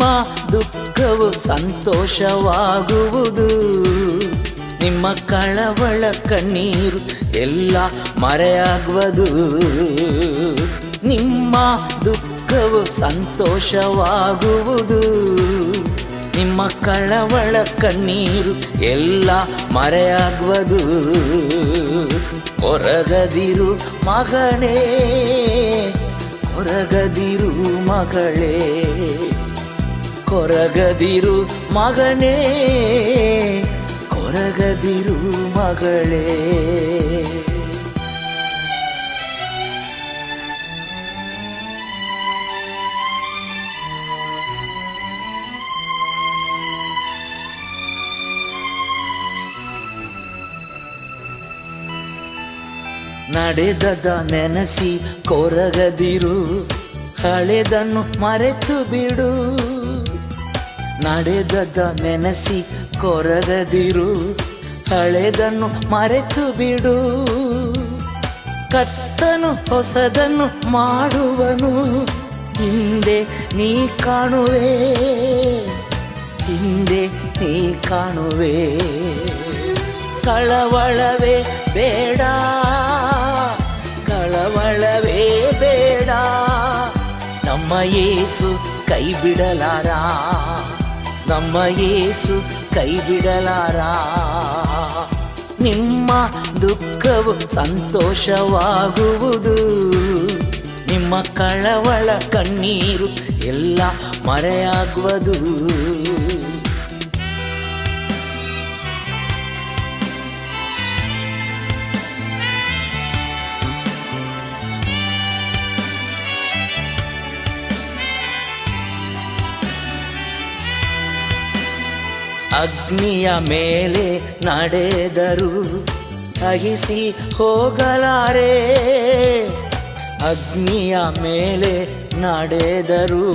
ನಿಮ್ಮ ದುಃಖವು ಸಂತೋಷವಾಗುವುದು, ನಿಮ್ಮ ಕಳವಳ ಕಣ್ಣೀರು ಎಲ್ಲ ಮರೆಯಾಗುವುದು. ನಿಮ್ಮ ದುಃಖವು ಸಂತೋಷವಾಗುವುದು, ನಿಮ್ಮ ಕಳವಳ ಕಣ್ಣೀರು ಎಲ್ಲ ಮರೆಯಾಗುವುದು. ಕೊರಗದಿರು ಮಗನೇ, ಕೊರಗದಿರು ಮಗಳೇ, ಕೊರಗದಿರು ಮಗನೇ, ಕೊರಗದಿರು ಮಗಳೇ. ನಡೆದದ ನೆನೆಸಿ ಕೊರಗದಿರು, ಹಳೆದನ್ನು ಮರೆತು ಬಿಡು. ನಡೆದದ ನೆನೆಸಿ ಕೊರಗದಿರು, ಹಳೆದನ್ನು ಮರೆತು ಬಿಡು. ಕರ್ತನು ಹೊಸದನ್ನು ಮಾಡುವನು, ಹಿಂದೆ ನೀ ಕಾಣುವೆ, ಹಿಂದೆ ನೀ ಕಾಣುವೆ. ಕಳವಳವೇ ಬೇಡ, ಕಳವಳವೇ ಬೇಡ, ನಮ್ಮ ಯೇಸು ಕೈ ಬಿಡಲಾರ, ನಮ್ಮ ಯೇಸು ಕೈ ಬಿಡಲಾರ. ನಿಮ್ಮ ದುಃಖವು ಸಂತೋಷವಾಗುವುದು, ನಿಮ್ಮ ಕಳವಳ ಕಣ್ಣೀರು ಎಲ್ಲ ಮರೆಯಾಗುವುದು. ಅಗ್ನಿಯ ಮೇಲೆ ನಡೆದರು ದಹಿಸಿ ಹೋಗಲಾರೆ, ಅಗ್ನಿಯ ಮೇಲೆ ನಡೆದರು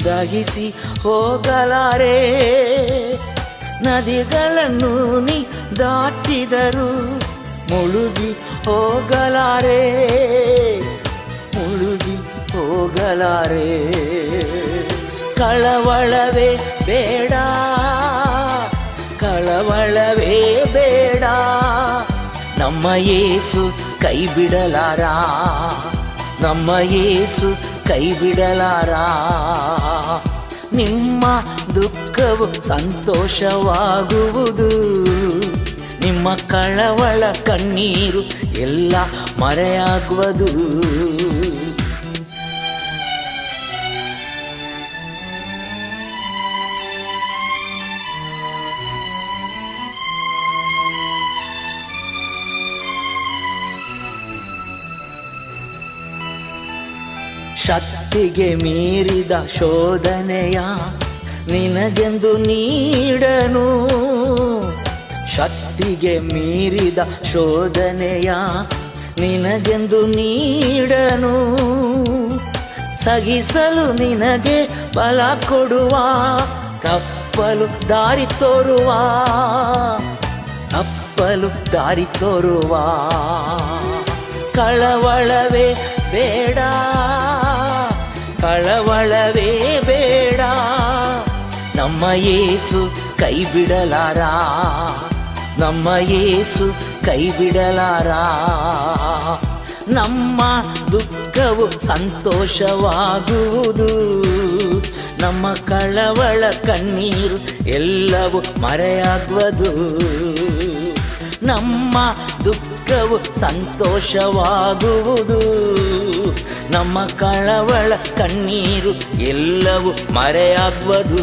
ದಹಿಸಿ ಹೋಗಲಾರೆ. ನದಿಗಳನ್ನು ನೀ ದಾಟಿದರು ಮುಳುಗಿ ಹೋಗಲಾರೆ, ಮುಳುಗಿ ಹೋಗಲಾರೆ. ಕಳವಳವೇ ಬೇಡ, ಕಳವಳವೇ ಬೇಡ, ನಮ್ಮ ಯೇಸು ಕೈ ಬಿಡಲಾರ, ನಮ್ಮ ಯೇಸು ಕೈ ಬಿಡಲಾರ. ನಿಮ್ಮ ದುಃಖವು ಸಂತೋಷವಾಗುವುದು, ನಿಮ್ಮ ಕಳವಳ ಕಣ್ಣೀರು ಎಲ್ಲ ಮರೆಯಾಗುವುದು. ಶಕ್ತಿಗೆ ಮೀರಿದ ಶೋಧನೆಯ ನಿನಗೆಂದು ನೀಡನು, ಶಕ್ತಿಗೆ ಮೀರಿದ ಶೋಧನೆಯ ನಿನಗೆಂದು ನೀಡನು. ಸಹಿಸಲು ನಿನಗೆ ಬಲ ಕೊಡುವ, ತಪ್ಪಲು ದಾರಿ ತೋರುವ, ತಪ್ಪಲು ದಾರಿ ತೋರುವ. ಕಳವಳವೇ ಬೇಡ, ಕಳವಳವೇ ಬೇಡ, ನಮ್ಮ ಯೇಸು ಕೈ ಬಿಡಲಾರ, ನಮ್ಮ ಯೇಸು ಕೈ ಬಿಡಲಾರ. ನಮ್ಮ ದುಃಖವು ಸಂತೋಷವಾಗುವುದು, ನಮ್ಮ ಕಳವಳ ಕಣ್ಣೀರು ಎಲ್ಲವೂ ಮರೆಯಾಗುವುದು. ನಮ್ಮ ದುಃಖವು ಸಂತೋಷವಾಗುವುದು, ನಮ್ಮ ಕಳವಳ ಕಣ್ಣೀರು ಎಲ್ಲವೂ ಮರೆಯಾಗುವುದು.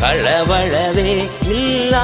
ಕಳವಳವೇ ಇಲ್ಲ,